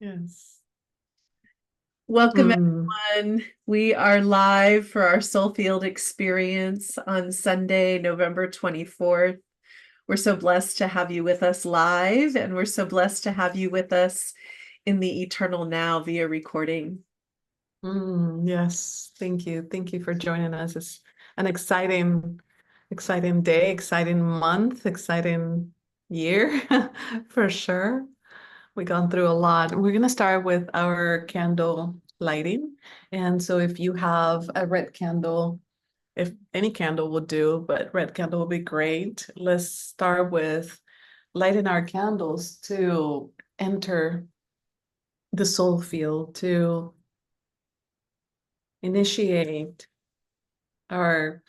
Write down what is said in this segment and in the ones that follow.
Yes. Welcome, Mm, everyone. We are live for our Soul Field experience on Sunday, November 24th. We're so blessed to have you with us live, and we're so blessed to have you with us in the eternal now via recording. yes. Thank you. Thank you for joining us. It's an exciting day, exciting month, exciting year for sure. We've gone through a lot. We're going to start with our candle lighting. And so if you have a red candle, if any candle will do, but red candle will be great. Let's start with lighting our candles to enter the soul field, to initiate our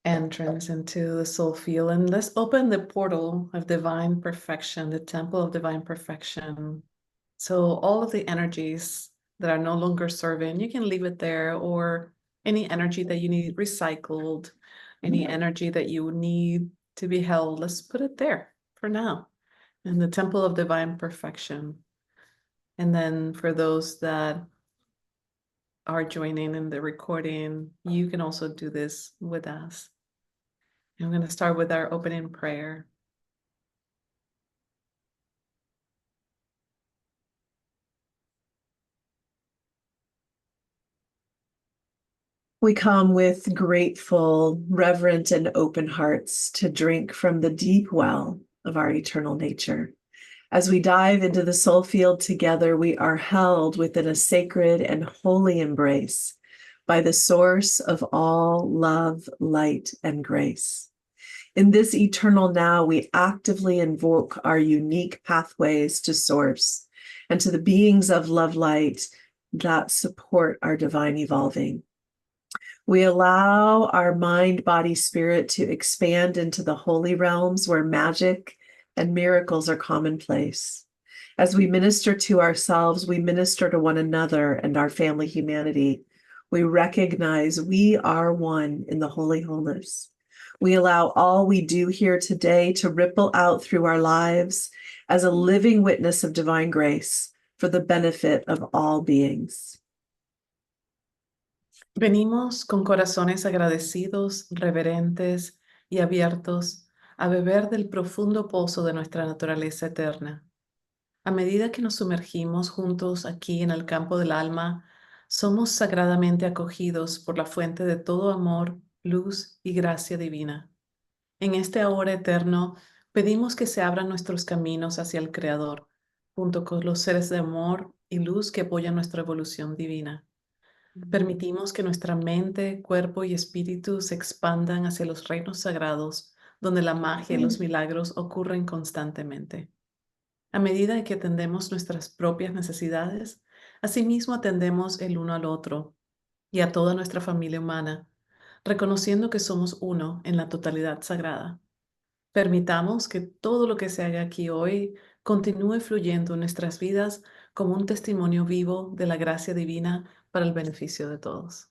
entrance into the soul field. And let's open the portal of divine perfection, the temple of divine perfection. So all of the energies that are no longer serving, you can leave it there, or any energy that you need recycled, any energy that you need to be held, let's put it there for now in the temple of divine perfection. And then for those that are joining in the recording, you can also do this with us. I'm going to start with our opening prayer. We come with grateful, reverent, and open hearts to drink from the deep well of our eternal nature. As we dive into the soul field together, we are held within a sacred and holy embrace by the source of all love, light, and grace. In this eternal now, we actively invoke our unique pathways to source and to the beings of love light that support our divine evolving. We allow our mind, body, spirit to expand into the holy realms where magic and miracles are commonplace. As we minister to ourselves, we minister to one another and our family humanity. We recognize we are one in the holy wholeness. We allow all we do here today to ripple out through our lives as a living witness of divine grace for the benefit of all beings. Venimos con corazones agradecidos, reverentes y abiertos a beber del profundo pozo de nuestra naturaleza eterna. A medida que nos sumergimos juntos aquí en el campo del alma, somos sagradamente acogidos por la fuente de todo amor, luz y gracia divina. En este ahora eterno, pedimos que se abran nuestros caminos hacia el Creador, junto con los seres de amor y luz que apoyan nuestra evolución divina. Permitimos que nuestra mente, cuerpo y espíritu se expandan hacia los reinos sagrados, donde la magia y los milagros ocurren constantemente. A medida que atendemos nuestras propias necesidades, asimismo atendemos el uno al otro y a toda nuestra familia humana, reconociendo que somos uno en la totalidad sagrada. Permitamos que todo lo que se haga aquí hoy continúe fluyendo en nuestras vidas como un testimonio vivo de la gracia divina para el beneficio de todos.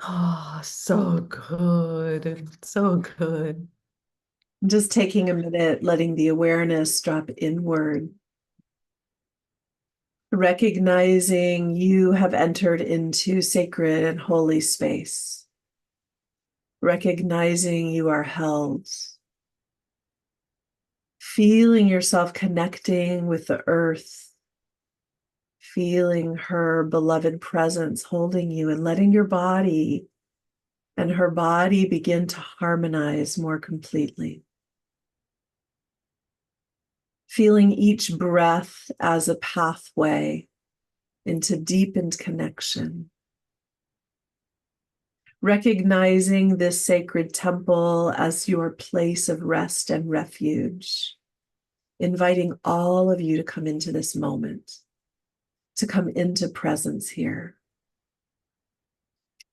Oh, so good. So good. Just taking a minute, letting the awareness drop inward, recognizing you have entered into sacred and holy space, recognizing you are held, feeling yourself connecting with the earth, feeling her beloved presence holding you, and letting your body and her body begin to harmonize more completely. Feeling each breath as a pathway into deepened connection. Recognizing this sacred temple as your place of rest and refuge, inviting all of you to come into this moment, to come into presence here.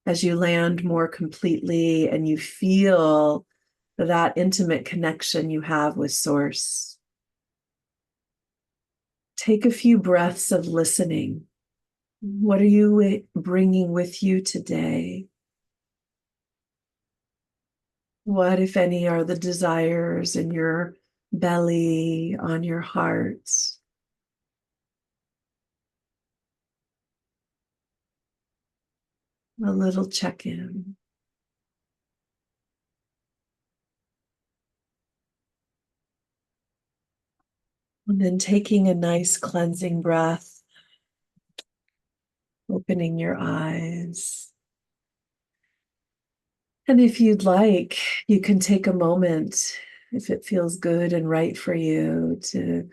As you land more completely and you feel that intimate connection you have with Source, take a few breaths of listening. What are you bringing with you today? What, if any, are the desires in your belly, on your heart? A little check-in. And then taking a nice cleansing breath, opening your eyes. And if you'd like, you can take a moment, if it feels good and right for you, to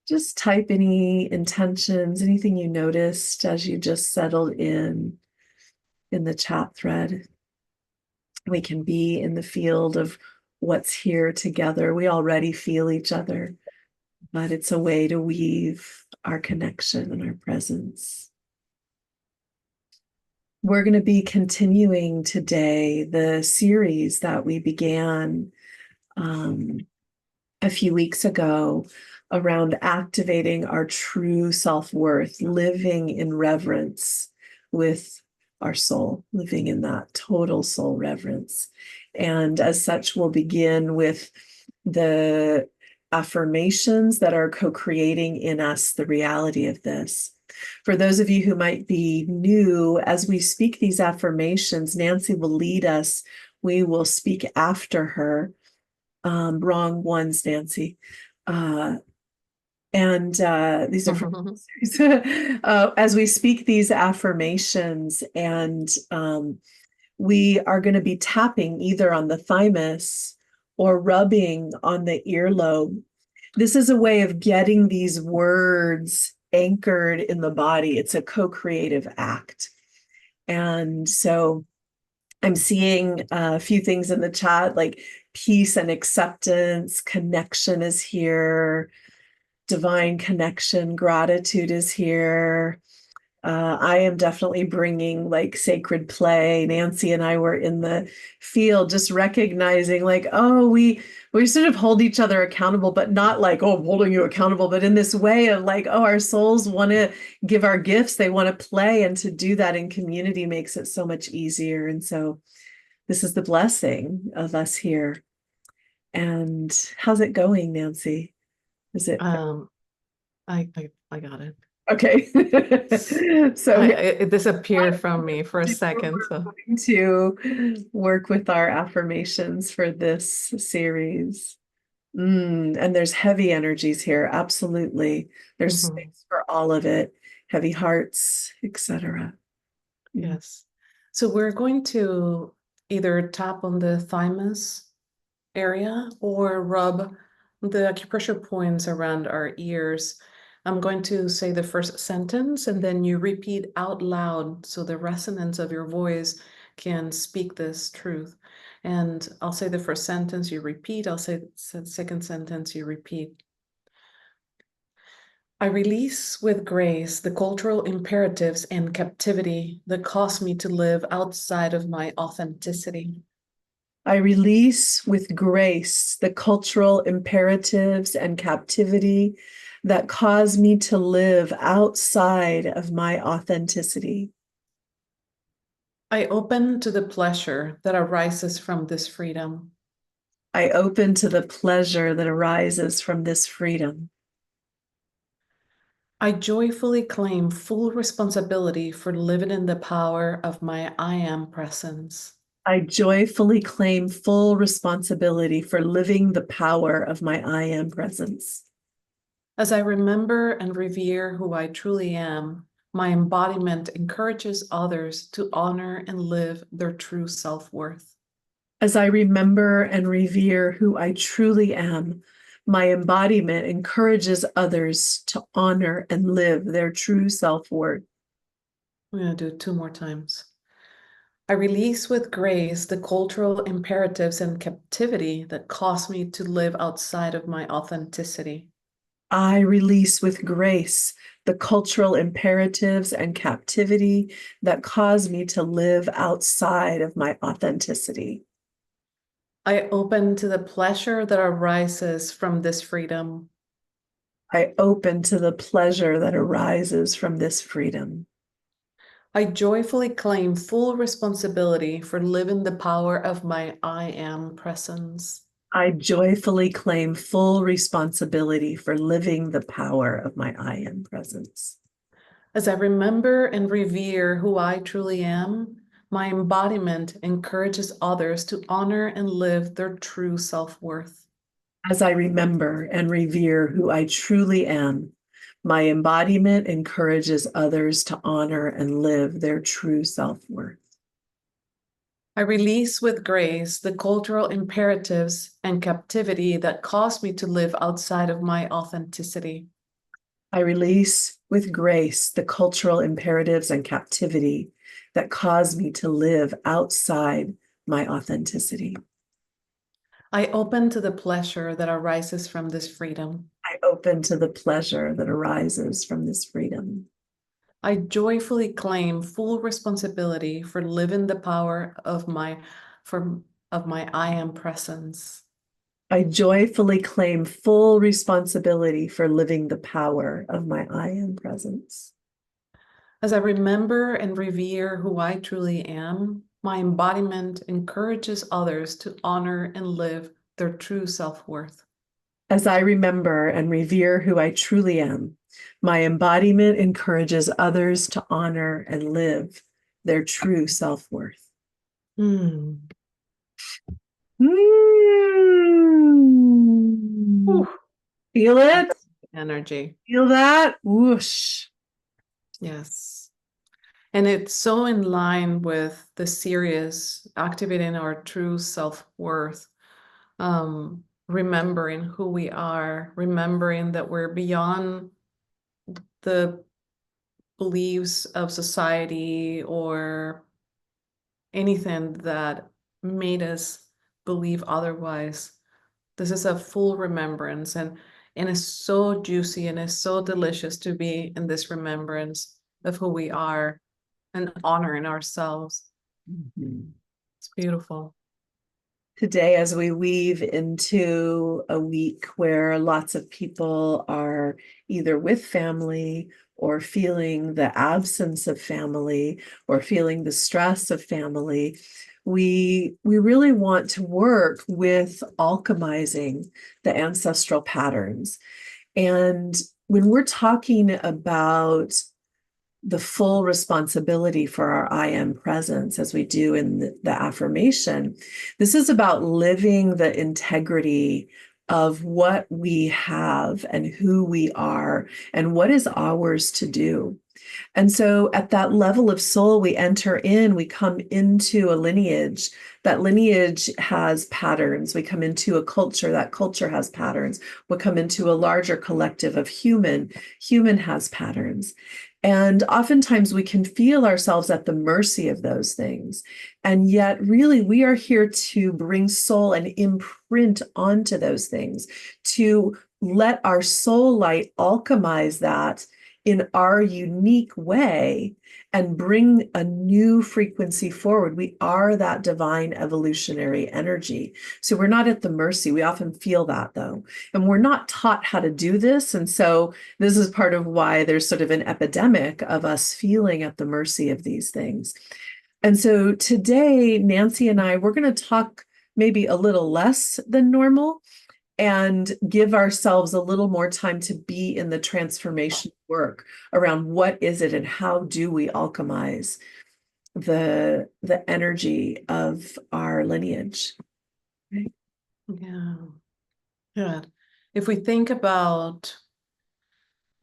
just type any intentions, anything you noticed as you just settled in the chat thread. We can be in the field of what's here together. We already feel each other, but it's a way to weave our connection and our presence. We're going to be continuing today the series that we began a few weeks ago around activating our true self-worth, living in reverence with our soul, living in that total soul reverence. And as such, we'll begin with the affirmations that are co-creating in us the reality of this. For those of you who might be new, as we speak these affirmations, Nancy will lead us. We will speak after her. Wrong ones, Nancy. And these are from as we speak these affirmations, and we are going to be tapping either on the thymus or rubbing on the earlobe. This is a way of getting these words anchored in the body. It's a co-creative act. And so I'm seeing a few things in the chat, like peace and acceptance, connection is here, divine connection, gratitude is here. I am definitely bringing like sacred play. Nancy and I were in the field just recognizing like, oh, we sort of hold each other accountable, but not like, oh, I'm holding you accountable, but in this way of like, oh, our souls want to give our gifts. They want to play, and to do that in community makes it so much easier. And so this is the blessing of us here. And how's it going, Nancy? Is it Um, I got it. okay? So It disappeared from me for a second. we're So, going to work with our affirmations for this series. And there's heavy energies here. Absolutely. There's mhm, space for all of it. Heavy hearts, etc. yes. So we're going to either tap on the thymus area or rub the acupressure points around our ears. I'm going to say the first sentence and then you repeat out loud so the resonance of your voice can speak this truth. And I'll say the first sentence, you repeat. I'll say the second sentence, you repeat. I release with grace the cultural imperatives and captivity that cause me to live outside of my authenticity. I release with grace the cultural imperatives and captivity that cause me to live outside of my authenticity. I open to the pleasure that arises from this freedom. I open to the pleasure that arises from this freedom. I joyfully claim full responsibility for living in the power of my I am presence. I joyfully claim full responsibility for living the power of my I am presence. As I remember and revere who I truly am, my embodiment encourages others to honor and live their true self-worth. As I remember and revere who I truly am, my embodiment encourages others to honor and live their true self-worth. I'm going to do it 2 more times. I release with grace the cultural imperatives and captivity that cause me to live outside of my authenticity. I release with grace the cultural imperatives and captivity that cause me to live outside of my authenticity. I open to the pleasure that arises from this freedom. I open to the pleasure that arises from this freedom. I joyfully claim full responsibility for living the power of my I am presence. I joyfully claim full responsibility for living the power of my I am presence. As I remember and revere who I truly am, my embodiment encourages others to honor and live their true self-worth. As I remember and revere who I truly am, my embodiment encourages others to honor and live their true self-worth. I release with grace the cultural imperatives and captivity that cause me to live outside of my authenticity. I release with grace the cultural imperatives and captivity that cause me to live outside my authenticity. I open to the pleasure that arises from this freedom. I open to the pleasure that arises from this freedom. I joyfully claim full responsibility for living the power of my I am presence. I joyfully claim full responsibility for living the power of my I am presence. As I remember and revere who I truly am, my embodiment encourages others to honor and live their true self-worth. As I remember and revere who I truly am, my embodiment encourages others to honor and live their true self-worth. Mm. Mm. Whew, Feel it? that's energy. Feel that? Whoosh. Yes. And it's so in line with the series, activating our true self-worth, remembering who we are, remembering that we're beyond the beliefs of society or anything that made us believe otherwise. This is a full remembrance, and it's so juicy and it's so delicious to be in this remembrance of who we are and honoring ourselves. Mhm. It's beautiful. Today, as we weave into a week where lots of people are either with family or feeling the absence of family or feeling the stress of family, we really want to work with alchemizing the ancestral patterns. And when we're talking about the full responsibility for our I am presence, as we do in the affirmation, this is about living the integrity of what we have and who we are and what is ours to do. And so at that level of soul, we enter in, we come into a lineage. That lineage has patterns. We come into a culture, that culture has patterns. We come into a larger collective of human has patterns. And oftentimes we can feel ourselves at the mercy of those things. And yet, really, we are here to bring soul and imprint onto those things, to let our soul light alchemize that in our unique way and bring a new frequency forward. We are that divine evolutionary energy. So we're not at the mercy. We often feel that though. And we're not taught how to do this. And so this is part of why there's sort of an epidemic of us feeling at the mercy of these things. And so today, Nancy and I, we're going to talk maybe a little less than normal and give ourselves a little more time to be in the transformation work around what is it and how do we alchemize the energy of our lineage. Right? Yeah. Good. If we think about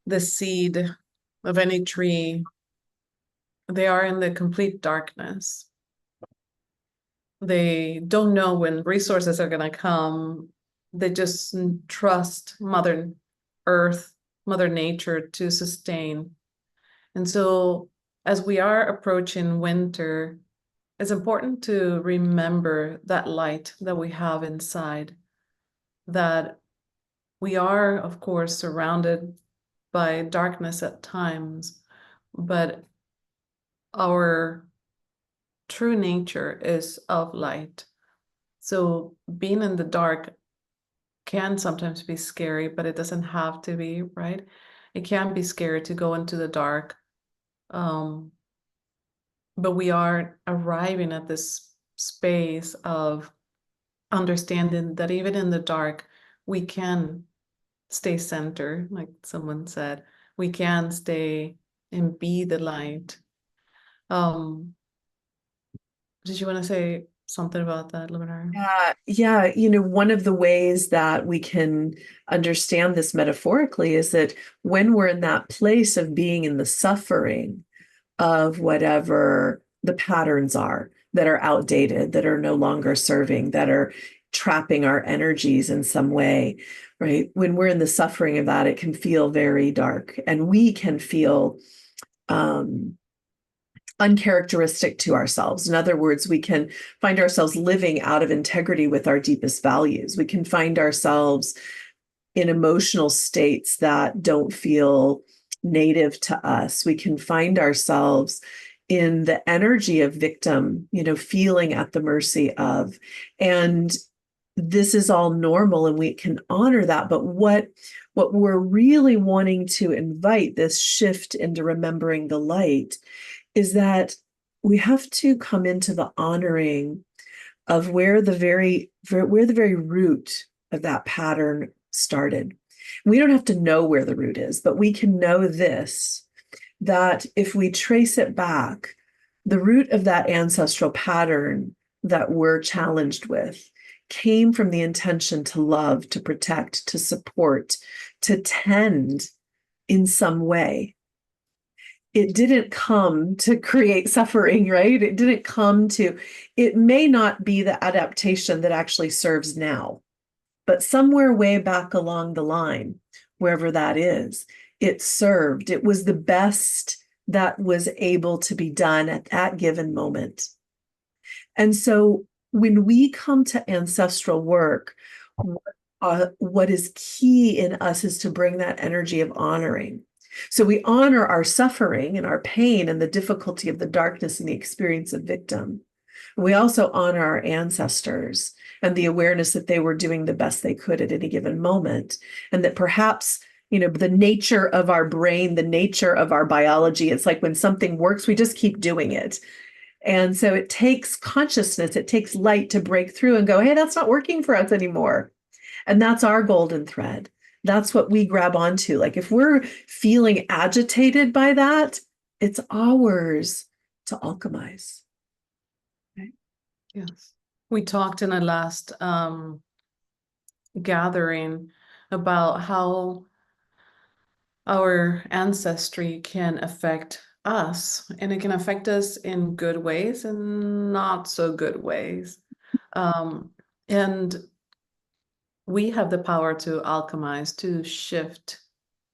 the seed of any tree, they are in the complete darkness. They don't know when resources are going to come. They just trust Mother Earth, Mother Nature to sustain. And so, as we are approaching winter, it's important to remember that light that we have inside, that we are, of course, surrounded by darkness at times, but our true nature is of light. So being in the dark can sometimes be scary, but it doesn't have to be, right? It can be scary to go into the dark. Um, but we are arriving at this space of understanding that even in the dark, we can stay centered, like someone said. We can stay and be the light. Um, did you want to say something about that, Luminary? Yeah, one of the ways that we can understand this metaphorically is that when we're in that place of being in the suffering of whatever the patterns are that are outdated, that are no longer serving, that are trapping our energies in some way, right? When we're in the suffering of that, it can feel very dark, and we can feel um, uncharacteristic to ourselves. In other words, we can find ourselves living out of integrity with our deepest values. We can find ourselves in emotional states that don't feel native to us. We can find ourselves in the energy of victim, feeling at the mercy of. And this is all normal and we can honor that. But what we're really wanting to invite, this shift into remembering the light, is that we have to come into the honoring of where the very root of that pattern started. We don't have to know where the root is, but we can know this, that if we trace it back, the root of that ancestral pattern that we're challenged with came from the intention to love, to protect, to support, to tend in some way. It didn't come to create suffering, right? It may not be the adaptation that actually serves now, but somewhere way back along the line, wherever that is, it served. It was the best that was able to be done at that given moment. And so when we come to ancestral work, what is key in us is to bring that energy of honoring. So we honor our suffering and our pain and the difficulty of the darkness and the experience of victim. We also honor our ancestors and the awareness that they were doing the best they could at any given moment. And that perhaps, the nature of our brain, the nature of our biology, it's like when something works, we just keep doing it. And so it takes consciousness, it takes light to break through and go, hey, that's not working for us anymore. And that's our golden thread. That's what we grab onto. Like if we're feeling agitated by that, it's ours to alchemize. Right? Yes. We talked in a last gathering about how our ancestry can affect us, and it can affect us in good ways and not so good ways. And we have the power to alchemize, to shift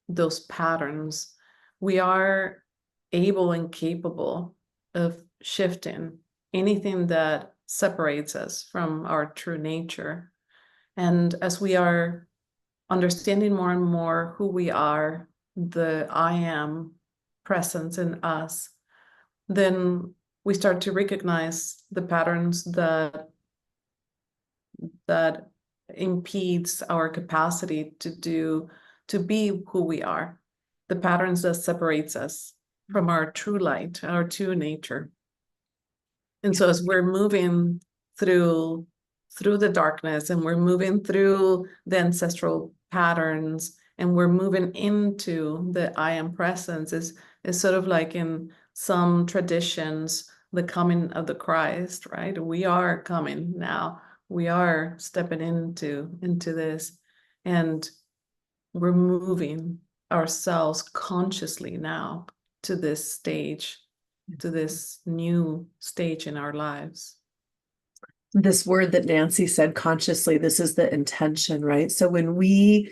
those patterns. We are able and capable of shifting anything that separates us from our true nature. And as we are understanding more and more who we are, the I am presence in us, then we start to recognize the patterns that impedes our capacity to be who we are, the patterns that separates us from our true light, our true nature. And so as we're moving through the darkness, and we're moving through the ancestral patterns, and we're moving into the I am presence, is sort of like in some traditions, the coming of the Christ, right? We are coming now. We are stepping into this, and we're moving ourselves consciously now to this stage, to this new stage in our lives. This word that Nancy said, consciously, this is the intention, right? So when we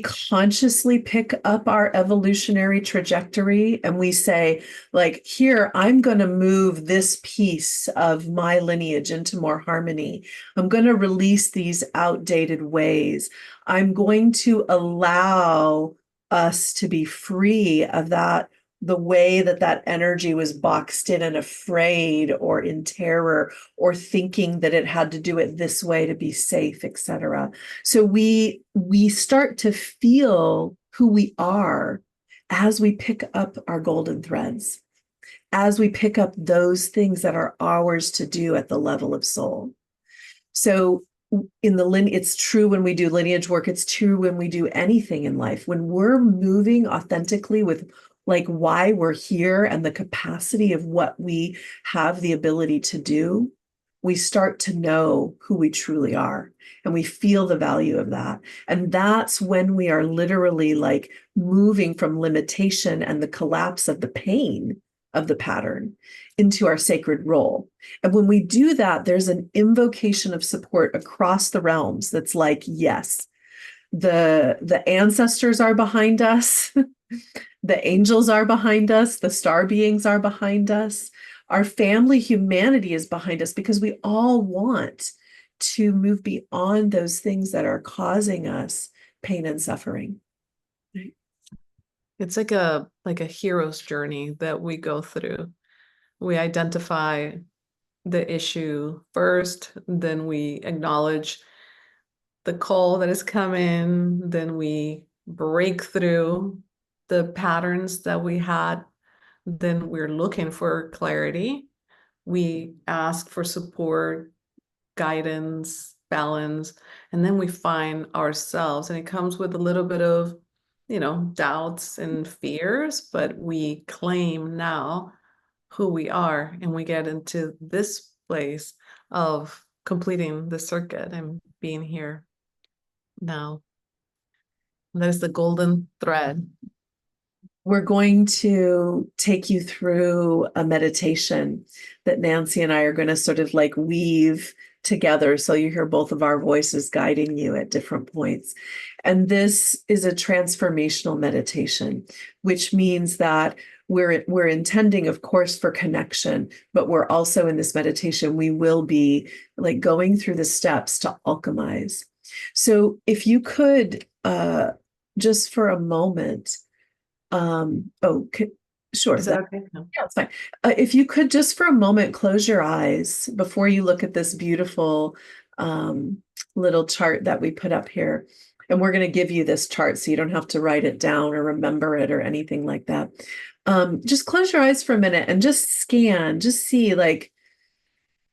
consciously pick up our evolutionary trajectory and we say, like, here, I'm going to move this piece of my lineage into more harmony. I'm going to release these outdated ways. I'm going to allow us to be free of that, the way that energy was boxed in and afraid or in terror or thinking that it had to do it this way to be safe, etc. So we start to feel who we are as we pick up our golden threads, as we pick up those things that are ours to do at the level of soul. So it's true when we do lineage work, it's true when we do anything in life. When we're moving authentically with like why we're here and the capacity of what we have the ability to do, we start to know who we truly are and we feel the value of that. And that's when we are literally like moving from limitation and the collapse of the pain of the pattern into our sacred role. And when we do that, there's an invocation of support across the realms that's like, yes, the ancestors are behind us. The angels are behind us, the star beings are behind us, our family humanity is behind us, because we all want to move beyond those things that are causing us pain and suffering. It's like a hero's journey that we go through. We identify the issue first, then we acknowledge the call that is coming, then we break through the patterns that we had, then we're looking for clarity. We ask for support, guidance, balance, and then we find ourselves. And it comes with a little bit of, doubts and fears, but we claim now who we are and we get into this place of completing the circuit and being here now. That is the golden thread. We're going to take you through a meditation that Nancy and I are going to sort of like weave together. So you hear both of our voices guiding you at different points. And this is a transformational meditation, which means that we're intending, of course, for connection, but we're also in this meditation, we will be like going through the steps to alchemize. So if you could, just for a moment, sure. Is that okay? No. Yeah, it's fine. If you could just for a moment close your eyes before you look at this beautiful little chart that we put up here. And we're going to give you this chart so you don't have to write it down or remember it or anything like that. Just close your eyes for a minute and just scan, just see like,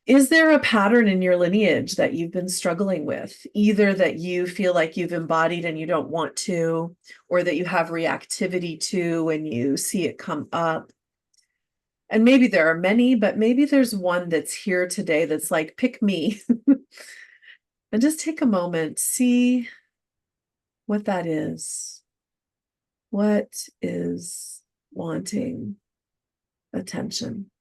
is there a pattern in your lineage that you've been struggling with, either that you feel like you've embodied and you don't want to, or that you have reactivity to when you see it come up? And maybe there are many, but maybe there's one that's here today that's like, pick me. And just take a moment, see what that is. What is wanting attention?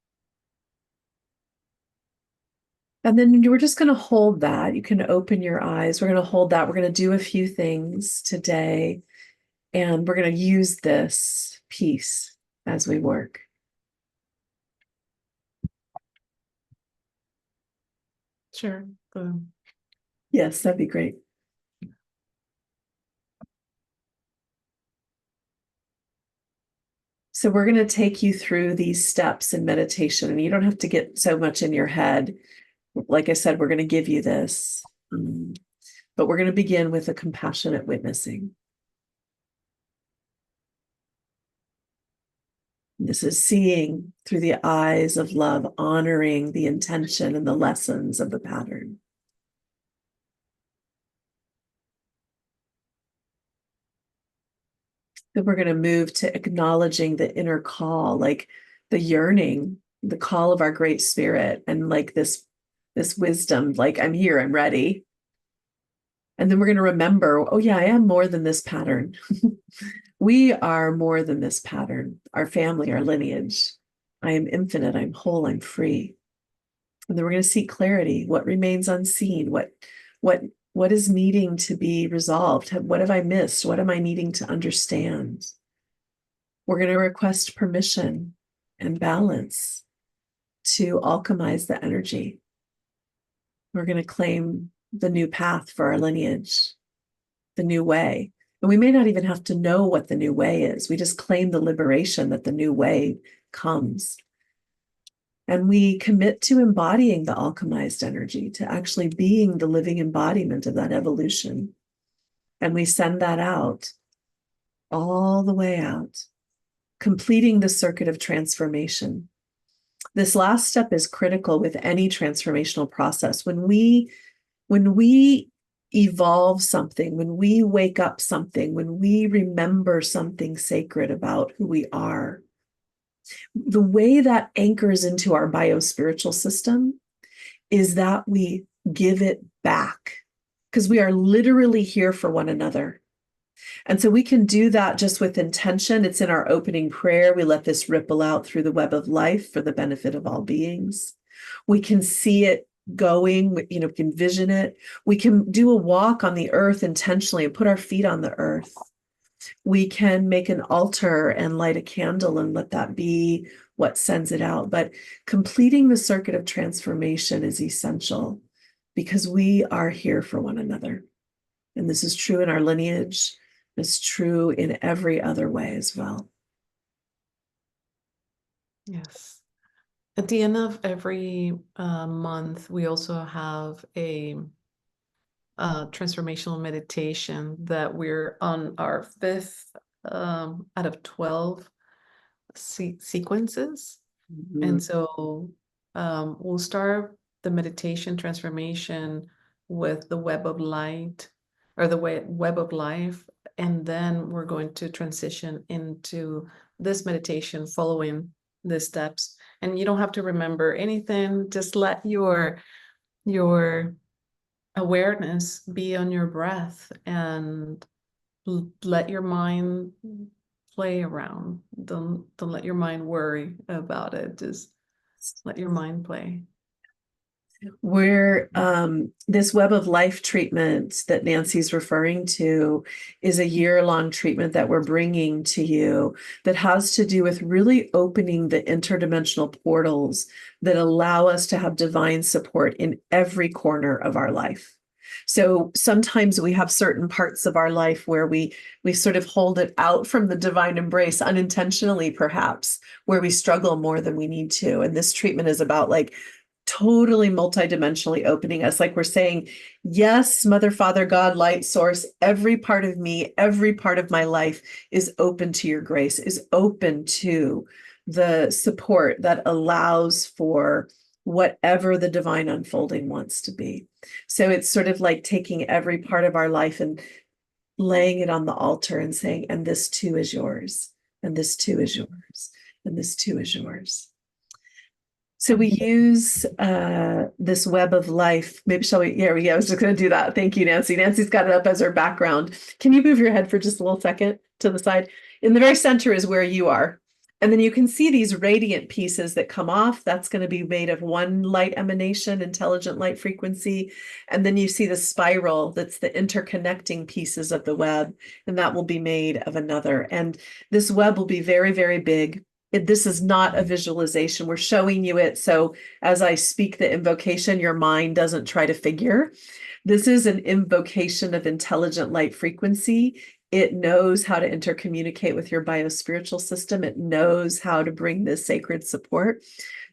And then we're just going to hold that. You can open your eyes. We're going to hold that. We're going to do a few things today, and we're going to use this piece as we work. Sure. Yes, that'd be great. So we're going to take you through these steps in meditation, and you don't have to get so much in your head. Like I said, we're going to give you this, but we're going to begin with a compassionate witnessing. This is seeing through the eyes of love, honoring the intention and the lessons of the pattern. Then we're going to move to acknowledging the inner call, like the yearning, the call of our great spirit, and like this wisdom, like I'm here, I'm ready. And then we're going to remember, oh yeah, I am more than this pattern. We are more than this pattern, our family, our lineage. I am infinite, I'm whole, I'm free. And then we're going to seek clarity. What remains unseen? What is needing to be resolved? What have I missed? What am I needing to understand? We're going to request permission and balance to alchemize the energy. We're going to claim the new path for our lineage, the new way. And we may not even have to know what the new way is. We just claim the liberation that the new way comes. And we commit to embodying the alchemized energy, to actually being the living embodiment of that evolution. And we send that out, all the way out, completing the circuit of transformation. This last step is critical with any transformational process. When we evolve something, when we wake up something, when we remember something sacred about who we are, the way that anchors into our biospiritual system is that we give it back because we are literally here for one another. And so we can do that just with intention. It's in our opening prayer. We let this ripple out through the web of life for the benefit of all beings. We can see it going, we can vision it. We can do a walk on the earth intentionally and put our feet on the earth. We can make an altar and light a candle and let that be what sends it out. But completing the circuit of transformation is essential because we are here for one another. And this is true in our lineage. It's true in every other way as well. Yes. At the end of every month, we also have a transformational meditation that we're on our fifth out of 12 sequences. And so we'll start the meditation transformation with the web of light or the web of life. And then we're going to transition into this meditation following the steps. And you don't have to remember anything. Just let your awareness be on your breath and let your mind play around. Don't let your mind worry about it. Just let your mind play. Where this web of life treatment that Nancy's referring to is a year-long treatment that we're bringing to you that has to do with really opening the interdimensional portals that allow us to have divine support in every corner of our life. So sometimes we have certain parts of our life where we sort of hold it out from the divine embrace unintentionally, perhaps, where we struggle more than we need to. And this treatment is about like totally multidimensionally opening us. Like we're saying, yes, Mother, Father, God, light source, every part of me, every part of my life is open to your grace, is open to the support that allows for whatever the divine unfolding wants to be. So it's sort of like taking every part of our life and laying it on the altar and saying, and this too is yours, and this too is yours, and this too is yours. So we use this web of life. Maybe shall we? Yeah, I was just going to do that. Thank you, Nancy. Nancy's got it up as her background. Can you move your head for just a little second to the side? In the very center is where you are. And then you can see these radiant pieces that come off. That's going to be made of one light emanation, intelligent light frequency. And then you see the spiral that's the interconnecting pieces of the web, and that will be made of another. And this web will be very, very big. This is not a visualization. We're showing you it. So as I speak the invocation, your mind doesn't try to figure. This is an invocation of intelligent light frequency. It knows how to intercommunicate with your biospiritual system. It knows how to bring this sacred support.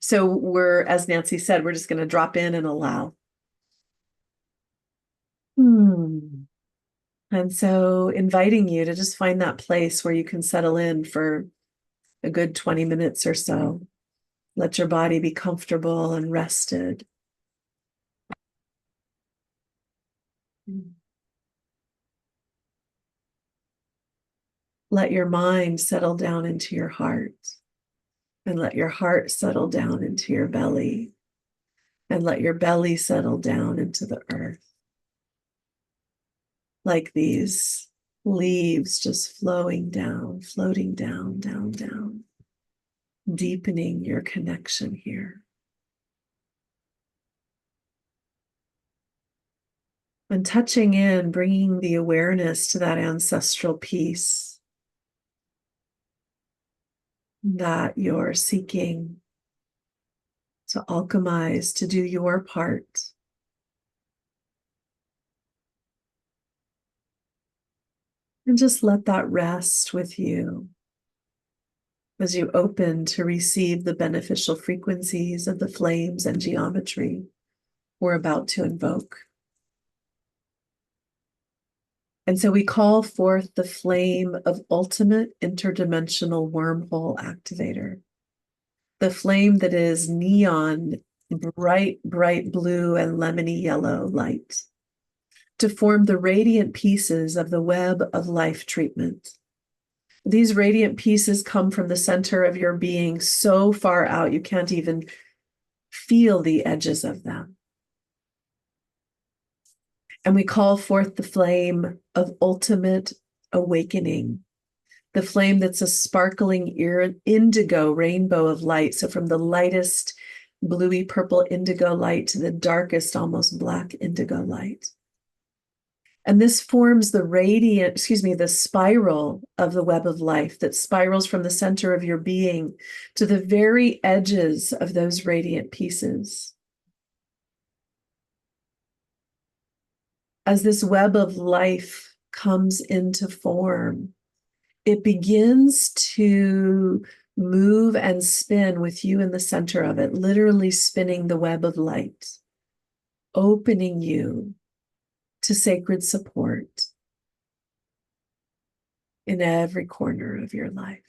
So we're, as Nancy said, we're just going to drop in and allow. And so inviting you to just find that place where you can settle in for a good 20 minutes or so. Let your body be comfortable and rested. Let your mind settle down into your heart, and let your heart settle down into your belly, and let your belly settle down into the earth. Like these leaves just flowing down, floating down, down, down, deepening your connection here. And touching in, bringing the awareness to that ancestral piece that you're seeking to alchemize, to do your part. And just let that rest with you as you open to receive the beneficial frequencies of the flames and geometry we're about to invoke. And so we call forth the flame of ultimate interdimensional wormhole activator, the flame that is neon, bright, bright blue and lemony yellow light, to form the radiant pieces of the web of life treatment. These radiant pieces come from the center of your being so far out you can't even feel the edges of them. And we call forth the flame of ultimate awakening, the flame that's a sparkling indigo rainbow of light. So from the lightest bluey purple indigo light to the darkest almost black indigo light. And this forms the spiral of the web of life that spirals from the center of your being to the very edges of those radiant pieces. As this web of life comes into form, it begins to move and spin with you in the center of it, literally spinning the web of light, opening you to sacred support in every corner of your life.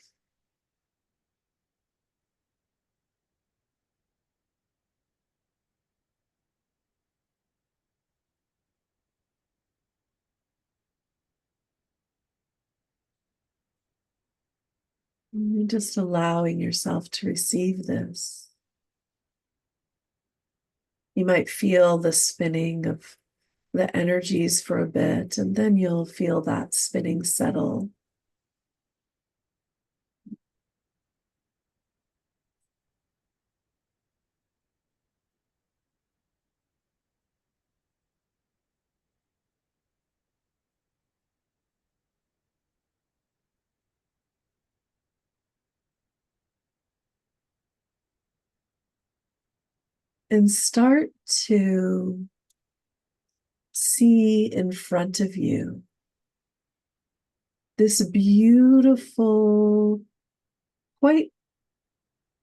And just allowing yourself to receive this. You might feel the spinning of the energies for a bit, and then you'll feel that spinning settle. And start to see in front of you this beautiful, quite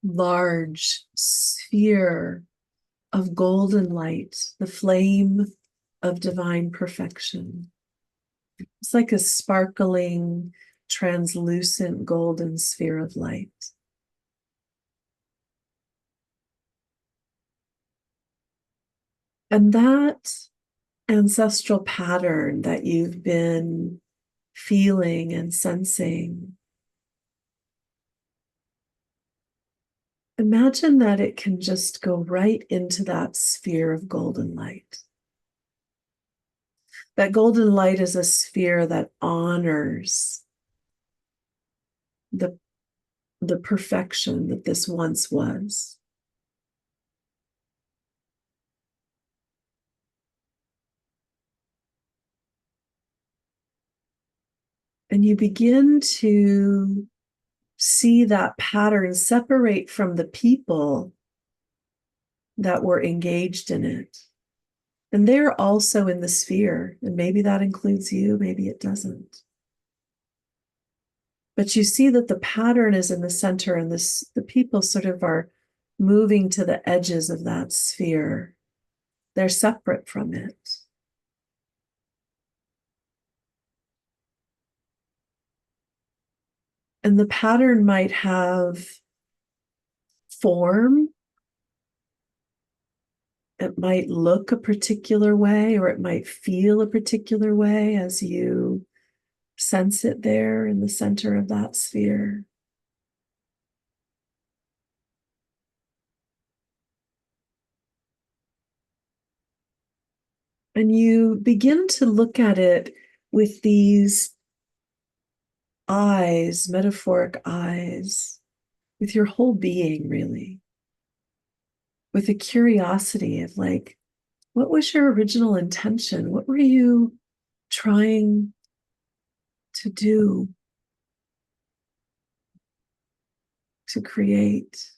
large sphere of golden light, the flame of divine perfection. It's like a sparkling, translucent golden sphere of light. And that ancestral pattern that you've been feeling and sensing, imagine that it can just go right into that sphere of golden light. That golden light is a sphere that honors the, the perfection that this once was. And you begin to see that pattern separate from the people that were engaged in it. And they're also in the sphere. And maybe that includes you, maybe it doesn't. But you see that the pattern is in the center, and the people sort of are moving to the edges of that sphere. They're separate from it. And the pattern might have form. It might look a particular way, or it might feel a particular way as you sense it there in the center of that sphere. And you begin to look at it with these eyes, metaphoric eyes, with your whole being, really, with a curiosity of like, what was your original intention? What were you trying to do, to create?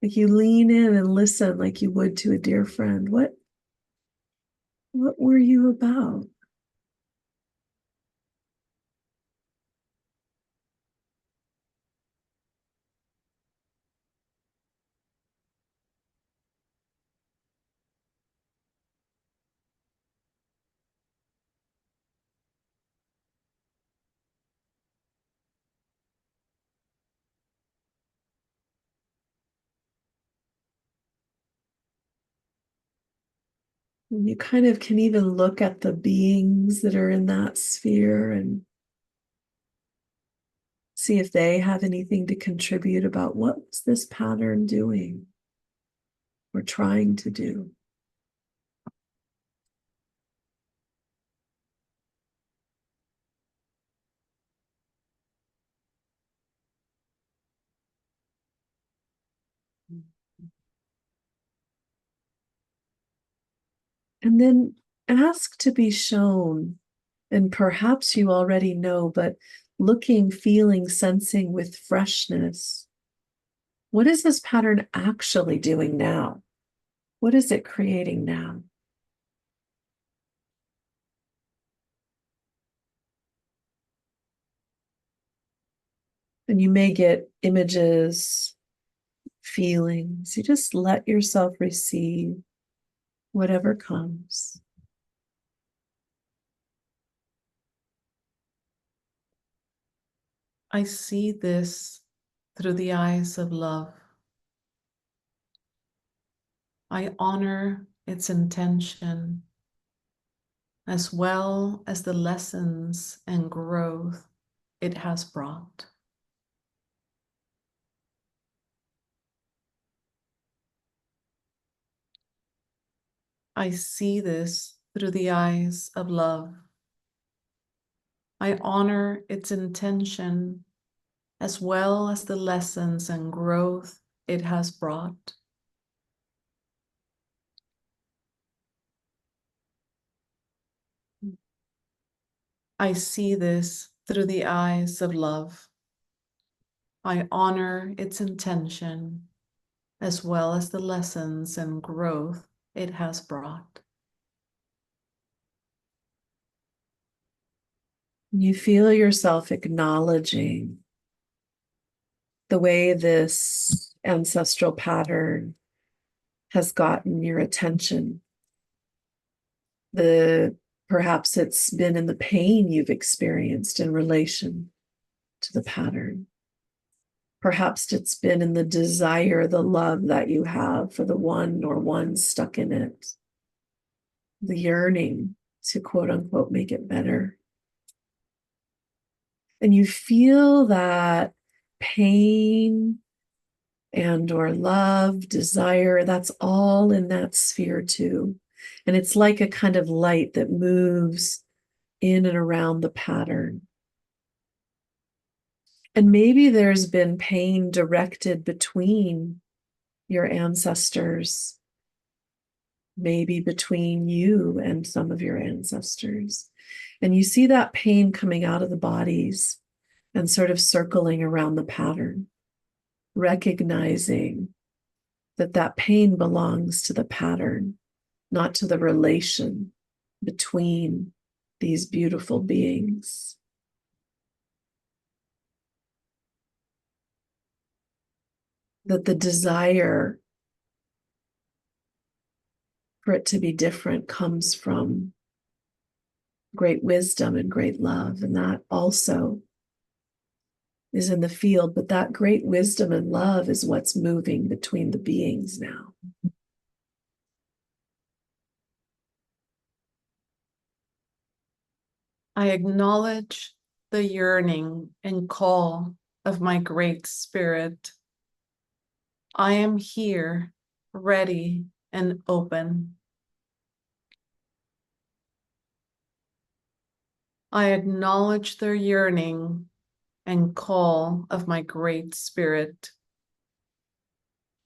Like you lean in and listen like you would to a dear friend. What were you about? And you kind of can even look at the beings that are in that sphere and see if they have anything to contribute about what was this pattern doing or trying to do. And then ask to be shown, and perhaps you already know, but looking, feeling, sensing with freshness. What is this pattern actually doing now? What is it creating now? And you may get images, feelings. You just let yourself receive whatever comes. I see this through the eyes of love. I honor its intention as well as the lessons and growth it has brought. I see this through the eyes of love. I honor its intention as well as the lessons and growth it has brought. I see this through the eyes of love. I honor its intention as well as the lessons and growth it has brought. You feel yourself acknowledging the way this ancestral pattern has gotten your attention. Perhaps it's been in the pain you've experienced in relation to the pattern. Perhaps it's been in the desire, the love that you have for the one or ones stuck in it, the yearning to quote unquote make it better. And you feel that pain and or love, desire, that's all in that sphere too. And it's like a kind of light that moves in and around the pattern. And maybe there's been pain directed between your ancestors, maybe between you and some of your ancestors. And you see that pain coming out of the bodies and sort of circling around the pattern, recognizing that that pain belongs to the pattern, not to the relation between these beautiful beings. That the desire for it to be different comes from great wisdom and great love. And that also is in the field, but that great wisdom and love is what's moving between the beings now. I acknowledge the yearning and call of my great spirit. I am here, ready and open. I acknowledge the yearning and call of my great spirit.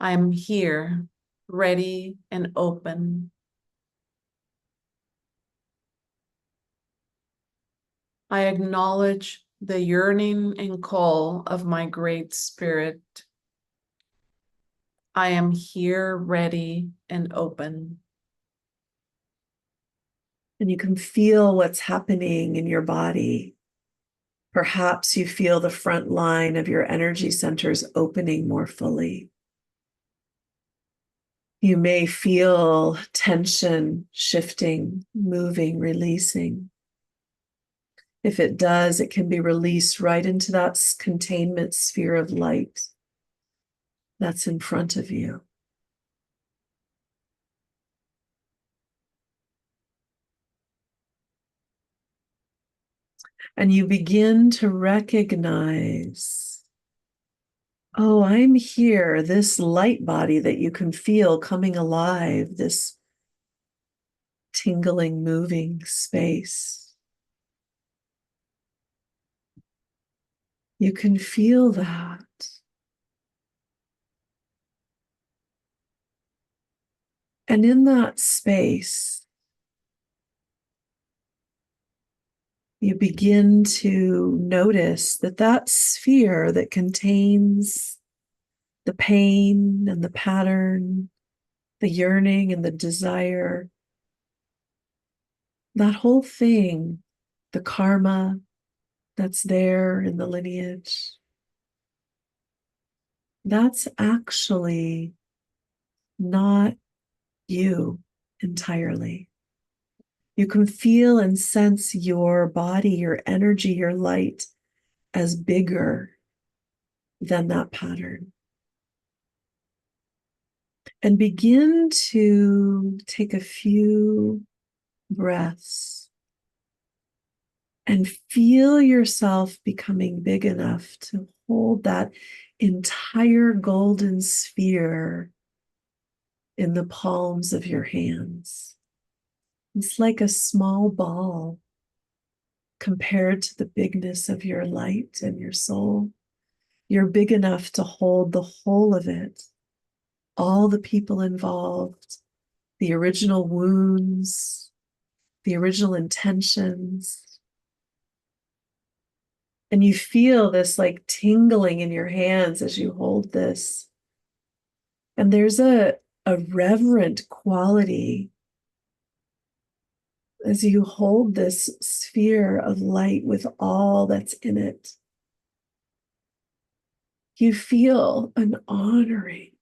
I am here, ready and open. I acknowledge the yearning and call of my great spirit. I am here, ready and open. And you can feel what's happening in your body. Perhaps you feel the front line of your energy centers opening more fully. You may feel tension shifting, moving, releasing. If it does, it can be released right into that containment sphere of light that's in front of you. And you begin to recognize, oh, I'm here, this light body that you can feel coming alive, this tingling, moving space. You can feel that. And in that space, you begin to notice that that sphere that contains the pain and the pattern, the yearning and the desire, that whole thing, the karma that's there in the lineage, that's actually not you entirely. You can feel and sense your body, your energy, your light as bigger than that pattern. And begin to take a few breaths and feel yourself becoming big enough to hold that entire golden sphere in the palms of your hands. It's like a small ball compared to the bigness of your light and your soul. You're big enough to hold the whole of it, all the people involved, the original wounds, the original intentions. And you feel this like tingling in your hands as you hold this. And there's a reverent quality as you hold this sphere of light with all that's in it. You feel an honoring,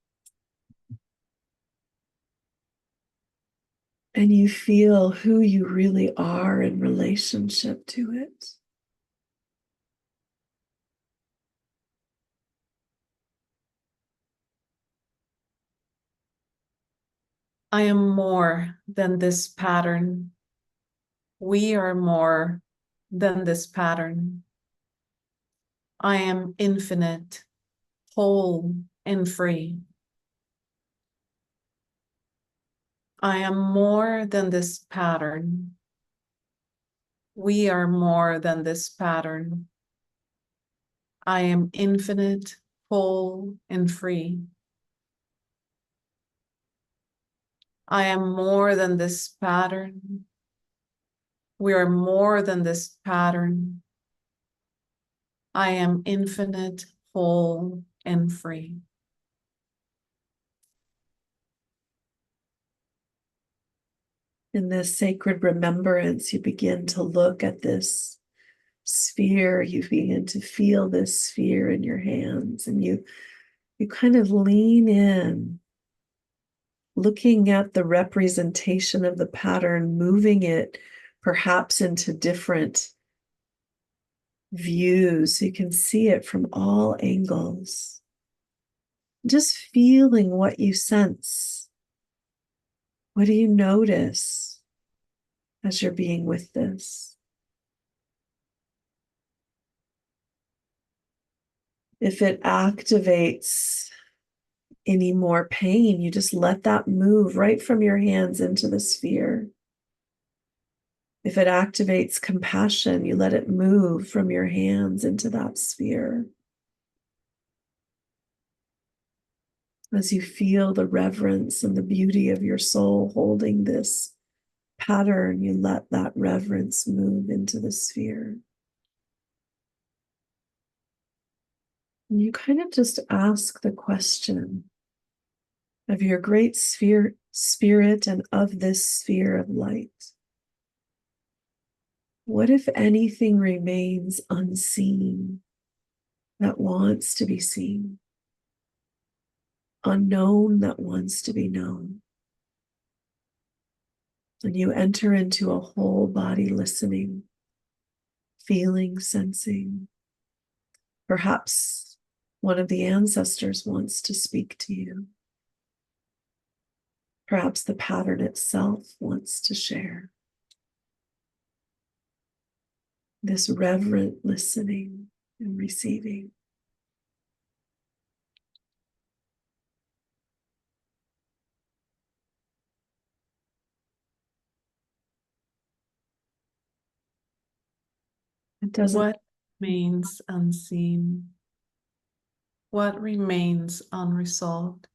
and you feel who you really are in relationship to it. I am more than this pattern. We are more than this pattern. I am infinite, whole, and free. I am more than this pattern. We are more than this pattern. I am infinite, whole, and free. I am more than this pattern. We are more than this pattern. I am infinite, whole, and free. In this sacred remembrance, you begin to look at this sphere. You begin to feel this sphere in your hands, and you kind of lean in, looking at the representation of the pattern, moving it perhaps into different views so you can see it from all angles. Just feeling what you sense. What do you notice as you're being with this? If it activates any more pain, you just let that move right from your hands into the sphere. If it activates compassion, you let it move from your hands into that sphere. As you feel the reverence and the beauty of your soul holding this pattern, you let that reverence move into the sphere. And you kind of just ask the question of your great spirit and of this sphere of light. What, if anything, remains unseen that wants to be seen? Unknown that wants to be known? And you enter into a whole body listening, feeling, sensing. Perhaps one of the ancestors wants to speak to you. Perhaps the pattern itself wants to share. this reverent listening and receiving. It doesn't, What remains unseen? What remains unresolved?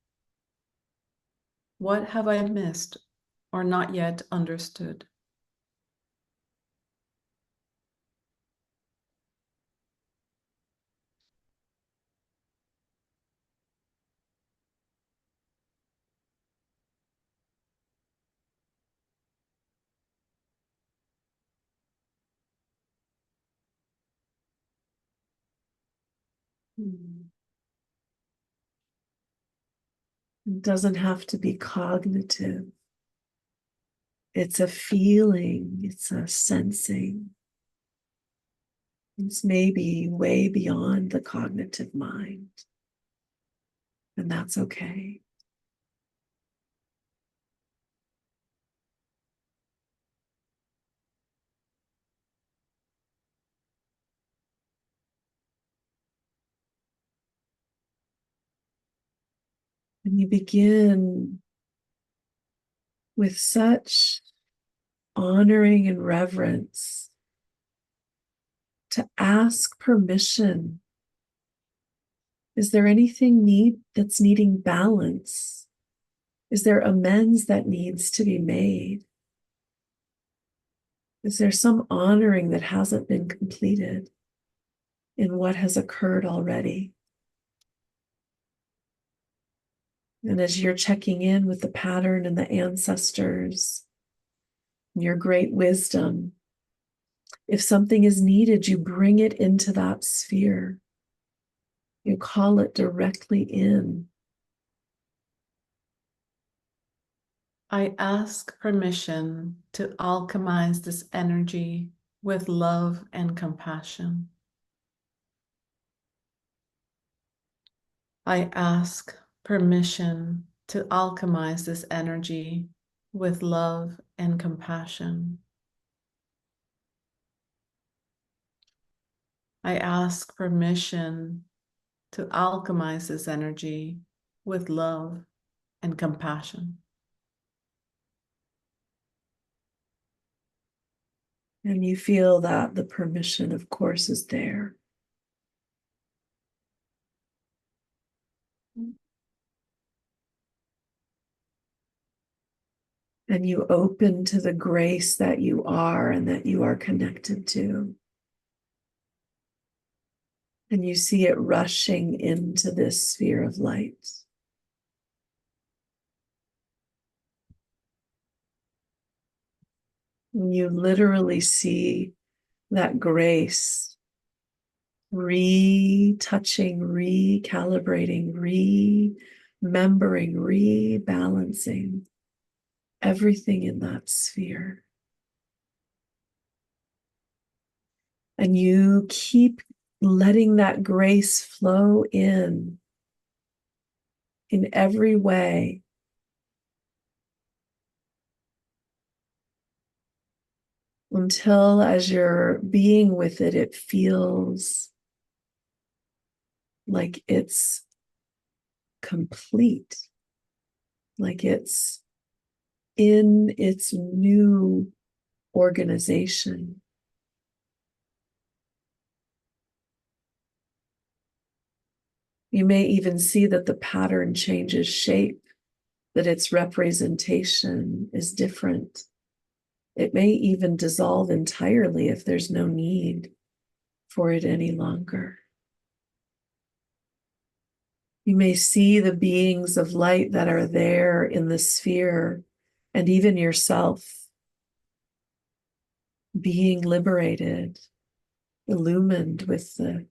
What have I missed or not yet understood? it doesn't have to be cognitive. It's a feeling, it's a sensing. It's maybe way beyond the cognitive mind, and that's okay. And you begin with such honoring and reverence to ask permission. Is there anything that's needing balance? Is there amends that needs to be made? Is there some honoring that hasn't been completed in what has occurred already? And as you're checking in with the pattern and the ancestors, and your great wisdom, if something is needed, you bring it into that sphere. You call it directly in. I ask permission to alchemize this energy with love and compassion. I ask permission to alchemize this energy with love and compassion. I ask permission to alchemize this energy with love and compassion. And you feel that the permission, of course, is there. And you open to the grace that you are and that you are connected to. And you see it rushing into this sphere of light. And you literally see that grace retouching, recalibrating, remembering, rebalancing everything in that sphere. And you keep letting that grace flow in every way. Until as you're being with it, it feels like it's complete, like it's in its new organization. You may even see that the pattern changes shape, that its representation is different. It may even dissolve entirely if there's no need for it any longer. You may see the beings of light that are there in the sphere, and even yourself being liberated, illumined with the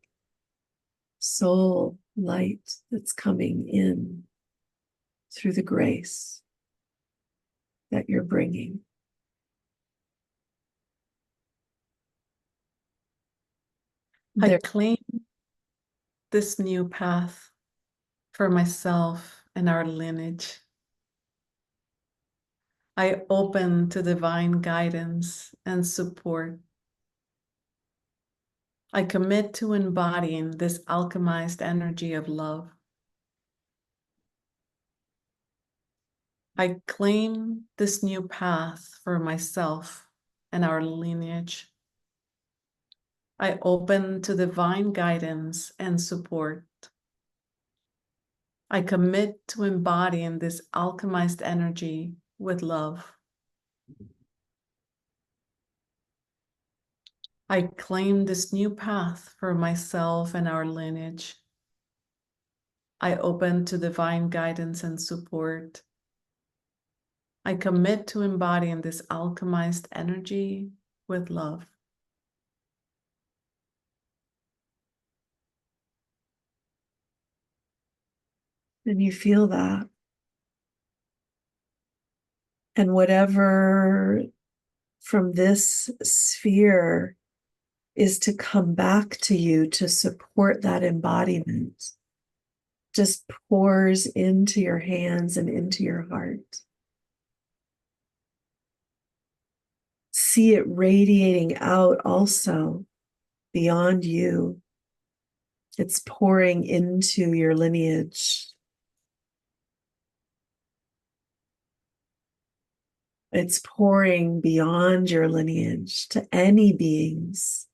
soul light that's coming in through the grace that you're bringing. I claim this new path for myself and our lineage. I open to divine guidance and support. I commit to embodying this alchemized energy of love. I claim this new path for myself and our lineage. I open to divine guidance and support. I commit to embodying this alchemized energy with love. I claim this new path for myself and our lineage. I open to divine guidance and support. I commit to embodying this alchemized energy with love. And you feel that. And whatever from this sphere is to come back to you to support that embodiment just pours into your hands and into your heart. See it radiating out also beyond you. It's pouring into your lineage. It's pouring beyond your lineage to any beings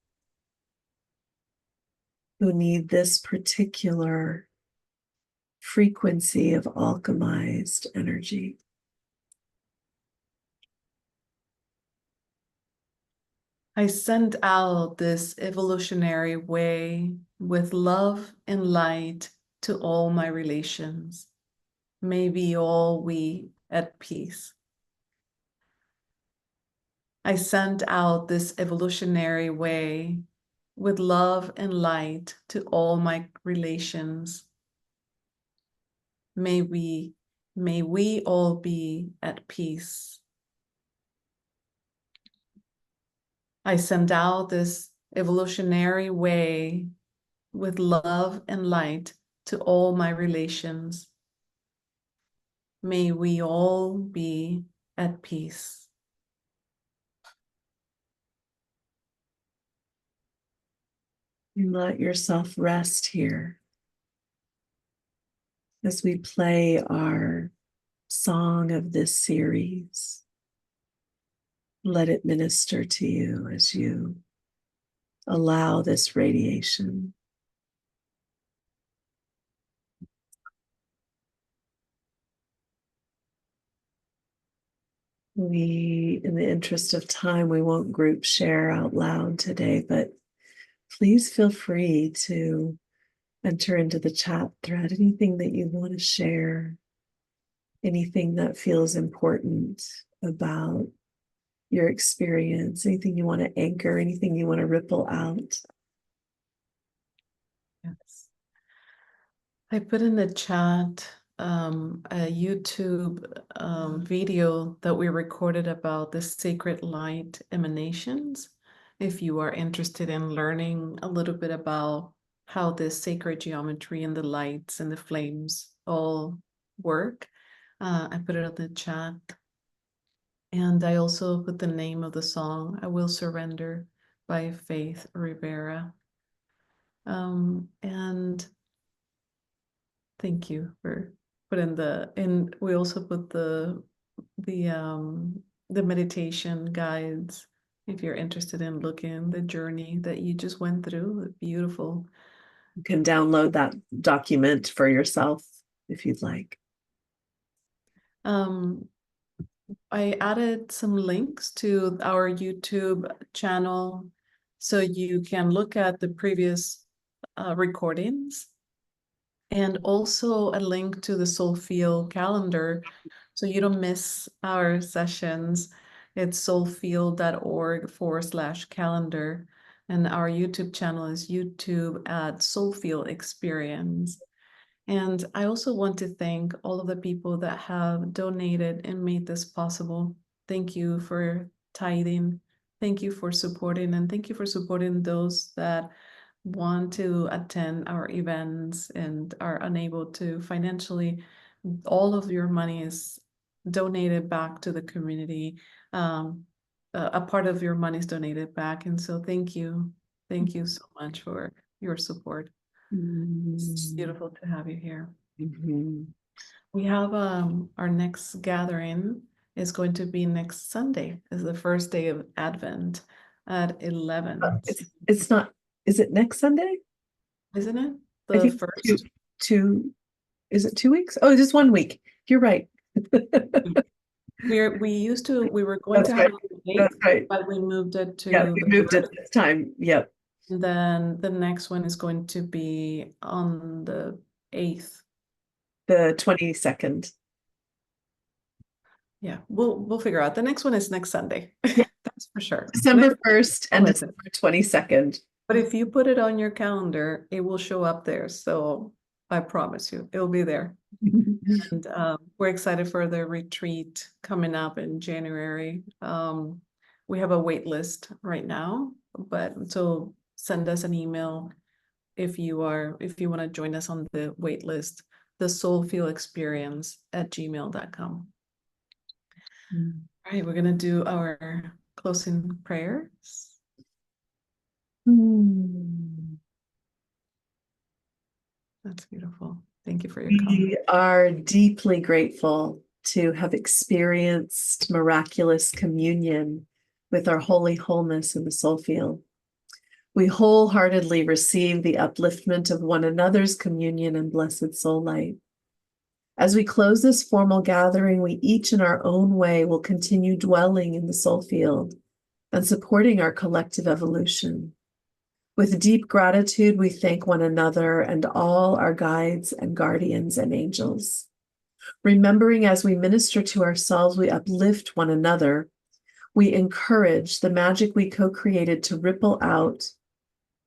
who need this particular frequency of alchemized energy. I send out this evolutionary way with love and light to all my relations. May be all we at peace. I send out this evolutionary way with love and light to all my relations. May we all be at peace. I send out this evolutionary way with love and light to all my relations. May we all be at peace. And let yourself rest here as we play our song of this series. Let it minister to you as you allow this radiation. We, in the interest of time, we won't group share out loud today, but please feel free to enter into the chat thread anything that you want to share, anything that feels important about your experience, anything you want to anchor, anything you want to ripple out. Yes. I put in the chat a YouTube video that we recorded about the sacred light emanations. If you are interested in learning a little bit about how the sacred geometry and the lights and the flames all work, I put it in the chat. And I also put the name of the song, I Will Surrender by Faith Rivera. And thank you for putting and we also put the meditation guides if you're interested in looking the journey that you just went through. Beautiful. You can download that document for yourself if you'd like. I added some links to our YouTube channel so you can look at the previous recordings, and also a link to the Soulfield calendar so you don't miss our sessions. It's soulfield.org/calendar. And our YouTube channel is YouTube at Soulfield Experience. And I also want to thank all of the people that have donated and made this possible. Thank you for tithing. Thank you for supporting, and thank you for supporting those that want to attend our events and are unable to financially. All of your money is donated back to the community. A part of your money is donated back, and so thank you. Thank you so much for your support. It's Mm-hmm. beautiful to have you here. Mm-hmm. We have our next gathering is going to be next Sunday, is the first day of Advent at 11, It's not, is it next Sunday? isn't it? I The think two, first. two, is it 2 weeks? Oh, just 1 week. You're right. We were going That's to have right. it on the That's 8th, right. but we moved it Yeah, to we the moved it first. this time. Yep. And then the next one is going to be on the 8th. The 22nd. Yeah, we'll figure out. The next one is next Sunday. Yeah. That's for sure. December 1st and Listen. December 22nd. But if you put it on your calendar, it will show up there. So I promise you, it'll be there. And we're excited for the retreat coming up in January. We have a wait list right now, but so send us an email if you want to join us on the wait list, the soulfeelexperience@gmail.com. All right, we're gonna do our closing prayers. That's beautiful. Thank you for your comment. We are deeply grateful to have experienced miraculous communion with our holy wholeness in the soul field. We wholeheartedly receive the upliftment of one another's communion and blessed soul light. As we close this formal gathering, we each in our own way will continue dwelling in the soul field and supporting our collective evolution. With deep gratitude, we thank one another and all our guides and guardians and angels. Remembering as we minister to ourselves, we uplift one another. We encourage the magic we co-created to ripple out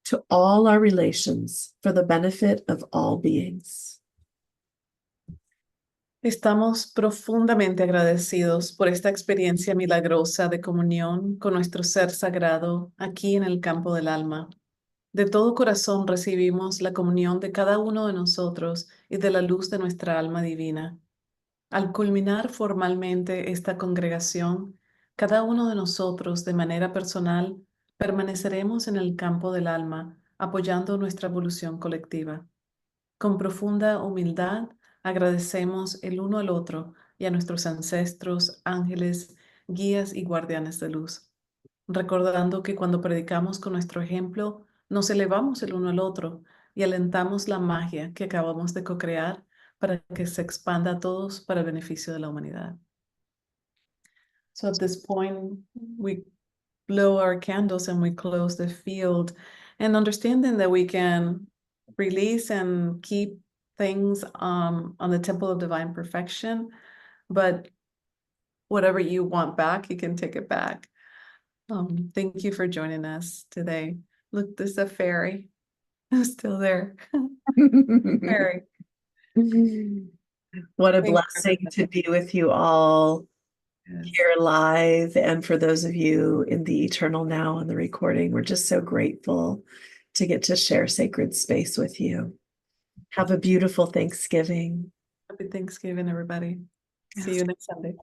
to all our relations for the benefit of all beings. Estamos profundamente agradecidos por esta experiencia milagrosa de comunión con nuestro ser sagrado aquí en el campo del alma. De todo corazón recibimos la comunión de cada uno de nosotros y de la luz de nuestra alma divina. Al culminar formalmente esta congregación, cada uno de nosotros de manera personal permaneceremos en el campo del alma, apoyando nuestra evolución colectiva. Con profunda humildad agradecemos el uno al otro y a nuestros ancestros, ángeles, guías y guardianes de luz, recordando que cuando predicamos con nuestro ejemplo, nos elevamos el uno al otro y alentamos la magia que acabamos de co-crear para que se expanda a todos para el beneficio de la humanidad. So at this point, we blow our candles and we close the field, and understanding that we can release and keep things on the temple of divine perfection, but whatever you want back, you can take it back. Thank you for joining us today. Look, there's a fairy. I'm still there. Fairy. What a Thank blessing you. to be with you all Yes. here live. And for those of you in the eternal now on the recording, we're just so grateful to get to share sacred space with you. Have a beautiful Thanksgiving. Happy Thanksgiving, everybody. See you next Sunday.